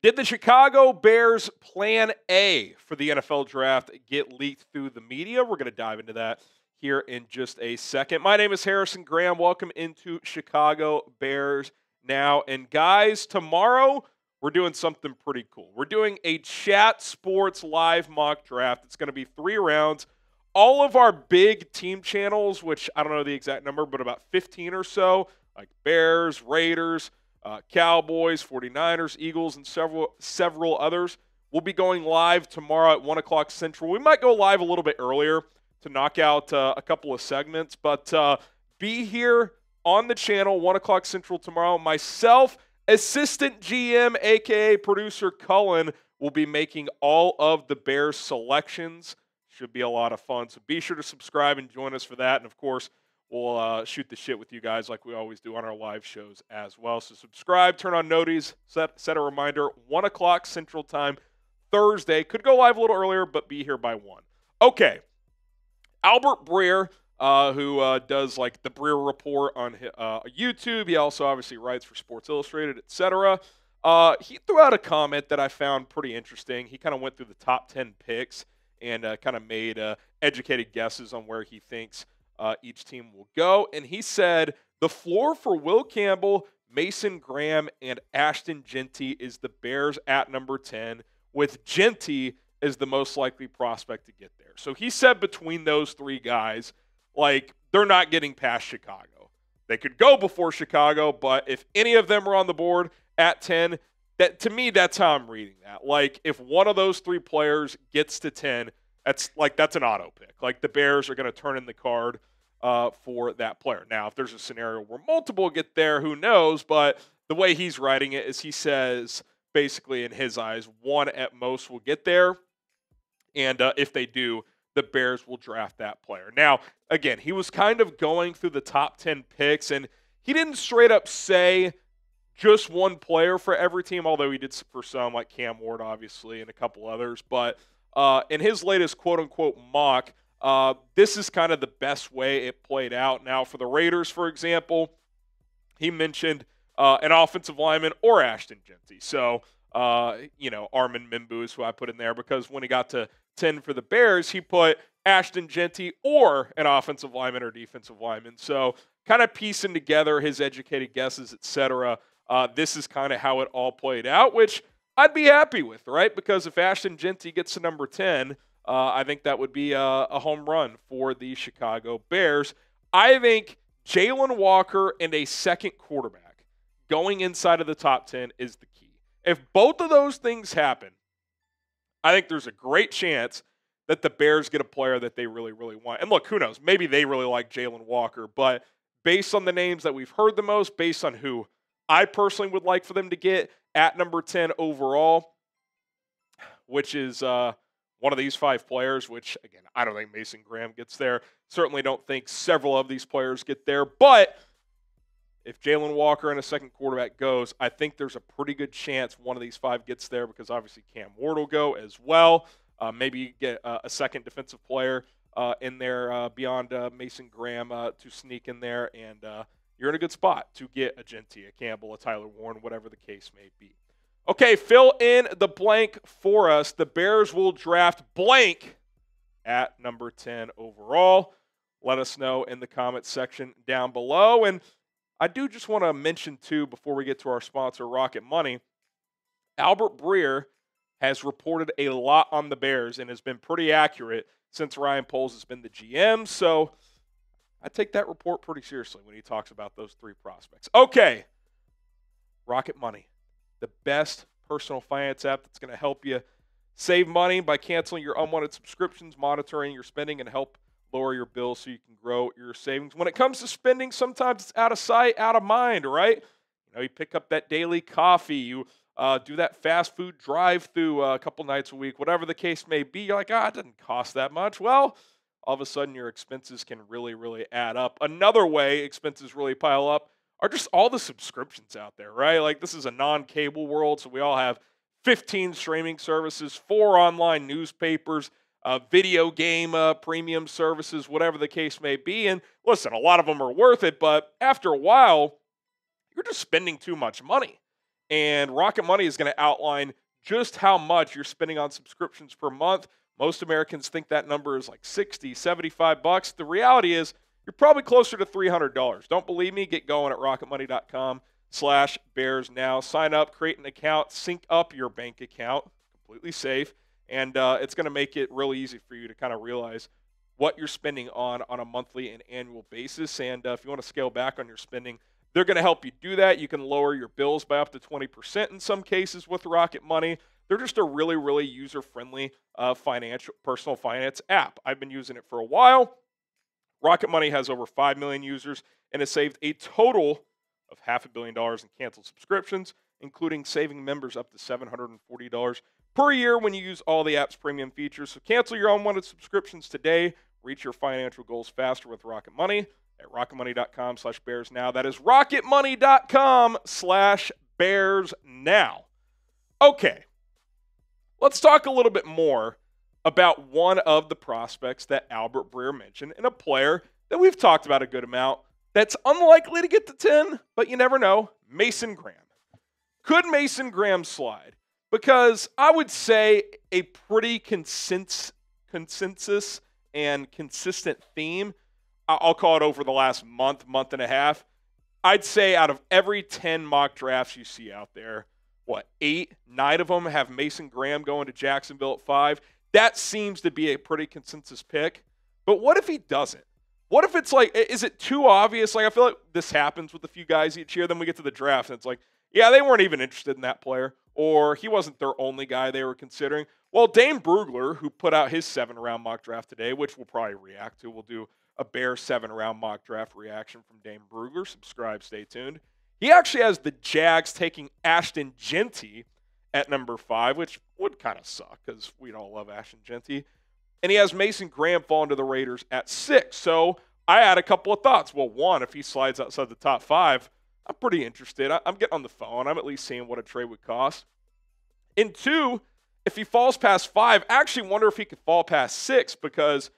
Did the Chicago Bears plan A for the NFL draft get leaked through the media? We're going to dive into that here in just a second. My name is Harrison Graham. Welcome into Chicago Bears Now. And guys, tomorrow we're doing something pretty cool. We're doing a Chat Sports live mock draft. It's going to be 3 rounds. All of our big team channels, which I don't know the exact number, but about 15 or so, like Bears, Raiders, Cowboys, 49ers, Eagles, and several others. We'll be going live tomorrow at 1 o'clock Central. We might go live a little bit earlier to knock out a couple of segments, but be here on the channel, 1 o'clock Central tomorrow. Myself, assistant GM, a.k.a. producer Cullen, will be making all of the Bears selections. Should be a lot of fun, so be sure to subscribe and join us for that. And, of course, we'll shoot the shit with you guys like we always do on our live shows as well. So subscribe, turn on noties, set a reminder, 1 o'clock Central Time, Thursday. Could go live a little earlier, but be here by 1. Okay. Albert Breer, who does like the Breer Report on YouTube. He also obviously writes for Sports Illustrated, etc. He threw out a comment that I found pretty interesting. He kind of went through the top 10 picks and kind of made educated guesses on where he thinks each team will go. And he said the floor for Will Campbell, Mason Graham, and Ashton Jeanty is the Bears at number 10, with Jeanty as the most likely prospect to get there. So he said between those 3 guys, like, they're not getting past Chicago. They could go before Chicago, but if any of them are on the board at 10, that, to me, that's how I'm reading that. Like, if one of those 3 players gets to 10, that's an auto pick. Like, the Bears are going to turn in the card for that player. Now, if there's a scenario where multiple get there, who knows? But the way he's writing it is he says, basically, in his eyes, 1 at most will get there. And if they do, the Bears will draft that player. Now, again, he was kind of going through the top 10 picks, and he didn't straight up say just 1 player for every team, although he did for some, like Cam Ward, obviously, and a couple others. But in his latest quote-unquote mock, this is kind of the best way it played out. Now, for the Raiders, for example, he mentioned an offensive lineman or Ashton Jeanty. So, Armand Membou is who I put in there because when he got to 10 for the Bears, he put Ashton Jeanty or an offensive lineman or defensive lineman. So, kind of piecing together his educated guesses, etc. This is kind of how it all played out, which I'd be happy with, right? Because if Ashton Jeanty gets to number 10, I think that would be a home run for the Chicago Bears. I think Jalen Walker and a second quarterback going inside of the top 10 is the key. If both of those things happen, I think there's a great chance that the Bears get a player that they really, really want. And look, who knows? Maybe they really like Jalen Walker, but based on the names that we've heard the most, based on who I personally would like for them to get at number 10 overall, which is one of these 5 players, which, again, I don't think Mason Graham gets there. Certainly don't think several of these players get there. But if Jalen Walker and a second quarterback goes, I think there's a pretty good chance one of these 5 gets there because obviously Cam Ward will go as well. Maybe you get a second defensive player in there beyond Mason Graham to sneak in there, and you're in a good spot to get a Jeanty, a Campbell, a Tyler Warren, whatever the case may be. Okay, fill in the blank for us. The Bears will draft blank at number 10 overall. Let us know in the comments section down below. And I do just want to mention, too, before we get to our sponsor, Rocket Money, Albert Breer has reported a lot on the Bears and has been pretty accurate since Ryan Poles has been the GM. So I take that report pretty seriously when he talks about those 3 prospects. Okay, Rocket Money, the best personal finance app that's going to help you save money by canceling your unwanted subscriptions, monitoring your spending, and help lower your bills so you can grow your savings. When it comes to spending, sometimes it's out of sight, out of mind, right? You pick up that daily coffee, you do that fast food drive-through a couple nights a week, whatever the case may be. You're like, it doesn't cost that much. Well, all of a sudden your expenses can really, really add up. Another way expenses really pile up are just all the subscriptions out there, right? Like, this is a non-cable world, so we all have 15 streaming services, 4 online newspapers, video game premium services, whatever the case may be. And listen, a lot of them are worth it, but after a while, you're just spending too much money. And Rocket Money is going to outline just how much you're spending on subscriptions per month. Most Americans think that number is like 60, 75 bucks. The reality is you're probably closer to $300. Don't believe me? Get going at rocketmoney.com/bears now. Sign up, create an account, sync up your bank account, completely safe, and it's going to make it really easy for you to kind of realize what you're spending on a monthly and annual basis. And if you want to scale back on your spending, they're going to help you do that. You can lower your bills by up to 20% in some cases with Rocket Money. They're just a really, really user-friendly personal finance app. I've been using it for a while. Rocket Money has over 5 million users and has saved a total of $500 million in canceled subscriptions, including saving members up to $740 per year when you use all the app's premium features. So cancel your unwanted subscriptions today. Reach your financial goals faster with Rocket Money at rocketmoney.com/bears now. That is rocketmoney.com/bears now. Okay, let's talk a little bit more about one of the prospects that Albert Breer mentioned, and a player that we've talked about a good amount that's unlikely to get to 10, but you never know, Mason Graham. Could Mason Graham slide? Because I would say a pretty consensus and consistent theme, I'll call it over the last month and a half, I'd say out of every 10 mock drafts you see out there, 8, 9 of them have Mason Graham going to Jacksonville at 5. That seems to be a pretty consensus pick. But what if he doesn't? What if it's like, is it too obvious? Like, I feel like this happens with a few guys each year. Then we get to the draft, and it's like, yeah, they weren't even interested in that player, or he wasn't their only guy they were considering. Well, Dane Brugler, who put out his 7-round mock draft today, which we'll probably react to. We'll do a Bears 7-round mock draft reaction from Dane Brugler. Subscribe, stay tuned. He actually has the Jags taking Ashton Jeanty at number 5, which would kind of suck because we'd all love Ashton Jeanty. And he has Mason Graham falling to the Raiders at 6. So I had a couple of thoughts. Well, one, if he slides outside the top 5, I'm pretty interested. I'm getting on the phone. I'm at least seeing what a trade would cost. And 2, if he falls past 5, I actually wonder if he could fall past 6, because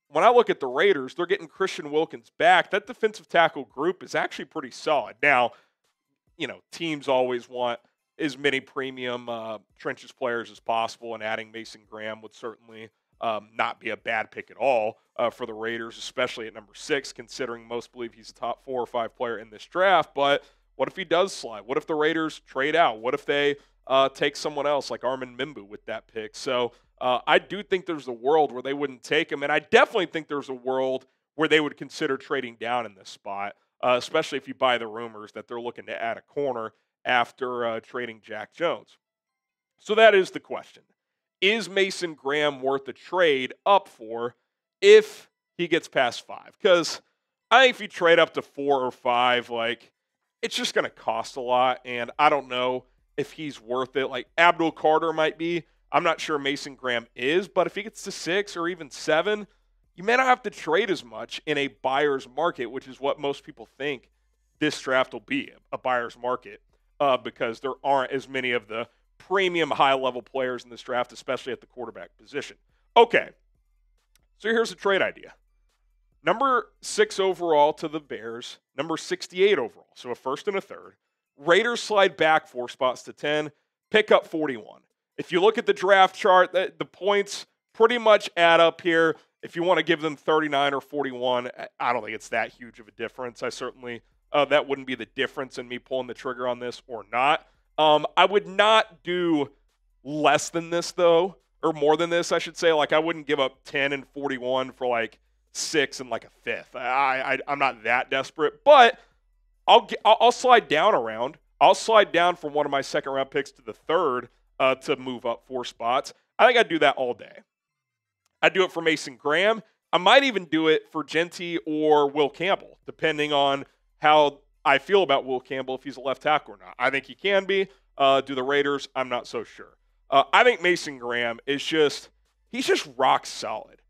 when I look at the Raiders, they're getting Christian Wilkins back. That defensive tackle group is actually pretty solid. Now, teams always want as many premium trenches players as possible, and adding Mason Graham would certainly not be a bad pick at all for the Raiders, especially at number 6, considering most believe he's a top 4 or 5 player in this draft. But what if he does slide? What if the Raiders trade out? What if they take someone else like Armand Membou with that pick? So I do think there's a world where they wouldn't take him, and I definitely think there's a world where they would consider trading down in this spot, especially if you buy the rumors that they're looking to add a corner after trading Jack Jones. So that is the question. Is Mason Graham worth a trade up for if he gets past 5? Because I think if you trade up to 4 or 5, it's just going to cost a lot, and I don't know if he's worth it. Like Abdul Carter might be. I'm not sure Mason Graham is, but if he gets to 6 or even 7, you may not have to trade as much in a buyer's market, which is what most people think this draft will be, a buyer's market, because there aren't as many of the premium high-level players in this draft, especially at the quarterback position. Okay, so here's a trade idea. Number 6 overall to the Bears, number 68 overall, so a first and a third. Raiders slide back 4 spots to 10, pick up 41. If you look at the draft chart, the points pretty much add up here. If you want to give them 39 or 41, I don't think it's that huge of a difference. I certainly, that wouldn't be the difference in me pulling the trigger on this or not. I would not do less than this, though, or more than this, I should say. I wouldn't give up 10 and 41 for 6 and a 5th. I'm not that desperate, but I'll slide down around. I'll slide down from one of my second-round picks to the 3rd to move up 4 spots. I think I'd do that all day. I'd do it for Mason Graham. I might even do it for Jeanty or Will Campbell, depending on how I feel about Will Campbell, if he's a left tackle or not. I think he can be. Do the Raiders? I'm not so sure. I think Mason Graham is he's just rock solid.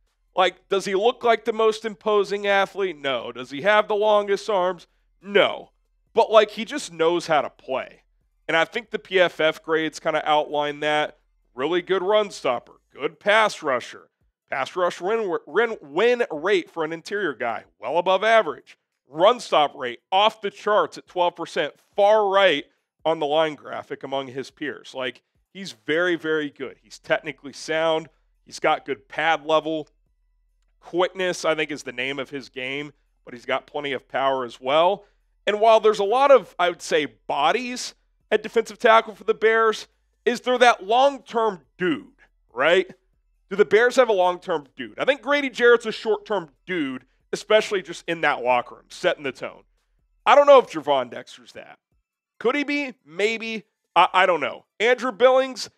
Does he look like the most imposing athlete? No. Does he have the longest arms? No. But, he just knows how to play. And I think the PFF grades kind of outline that. Really good run stopper. Good pass rusher. Pass rush win rate for an interior guy, well above average. Run stop rate off the charts at 12%, far right on the line graphic among his peers. Like, he's very, very good. He's technically sound. He's got good pad level. Quickness, I think, is the name of his game, but he's got plenty of power as well. And while there's a lot of, I would say, bodies at defensive tackle for the Bears, is there that long-term dude, right? Do the Bears have a long-term dude? I think Grady Jarrett's a short-term dude, especially just in that locker room, setting the tone. I don't know if Javon Dexter's that. Could he be? Maybe. I don't know. Andrew Billings,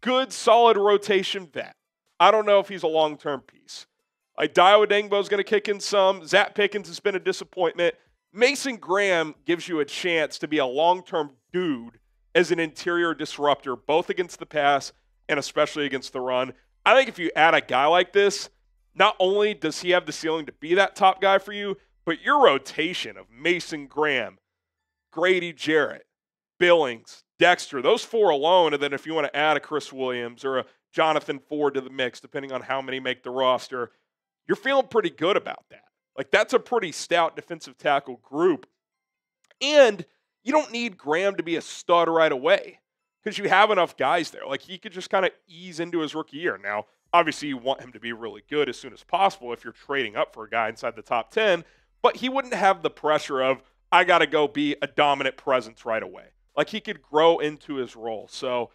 good, solid rotation vet. I don't know if he's a long-term piece. Like, Dio Adengbo's going to kick in some. Zach Pickens has been a disappointment. Mason Graham gives you a chance to be a long-term dude as an interior disruptor, both against the pass and especially against the run. I think if you add a guy like this, not only does he have the ceiling to be that top guy for you, but your rotation of Mason Graham, Grady Jarrett, Billings, Dexter, those four alone, and then if you want to add a Chris Williams or a Jonathan Ford to the mix, depending on how many make the roster, you're feeling pretty good about that. Like, that's a pretty stout defensive tackle group. And you don't need Graham to be a stud right away because you have enough guys there. Like, he could just kind of ease into his rookie year. Now, obviously, you want him to be really good as soon as possible if you're trading up for a guy inside the top 10, but he wouldn't have the pressure of, I got to go be a dominant presence right away. Like, he could grow into his role. So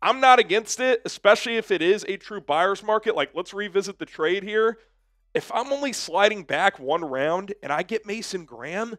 I'm not against it, especially if it is a true buyer's market. Like, let's revisit the trade here. If I'm only sliding back one round and I get Mason Graham,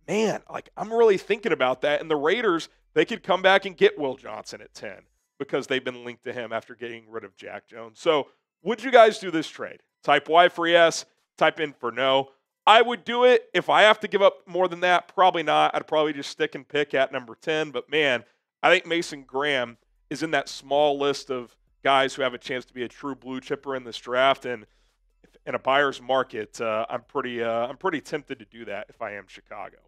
man, like, I'm really thinking about that. And the Raiders, they could come back and get Will Johnson at 10 because they've been linked to him after getting rid of Jack Jones. So would you guys do this trade? Type Y for yes, type in for no. I would do it. If I have to give up more than that, probably not. I'd probably just stick and pick at number 10. But, man, I think Mason Graham is in that small list of guys who have a chance to be a true blue chipper in this draft. And in a buyer's market, I'm pretty tempted to do that if I am Chicago.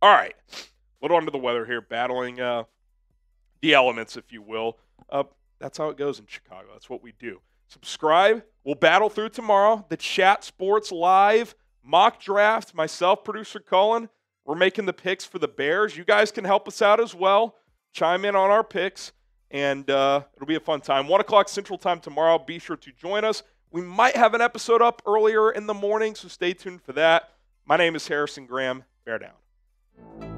All right, a little under the weather here, battling the elements, if you will. That's how it goes in Chicago. That's what we do. Subscribe. We'll battle through tomorrow. The Chat Sports Live mock draft. Myself, producer Cullen. We're making the picks for the Bears. You guys can help us out as well. Chime in on our picks, and it'll be a fun time. 1 o'clock Central Time tomorrow. Be sure to join us. We might have an episode up earlier in the morning, so stay tuned for that. My name is Harrison Graham. Bear down.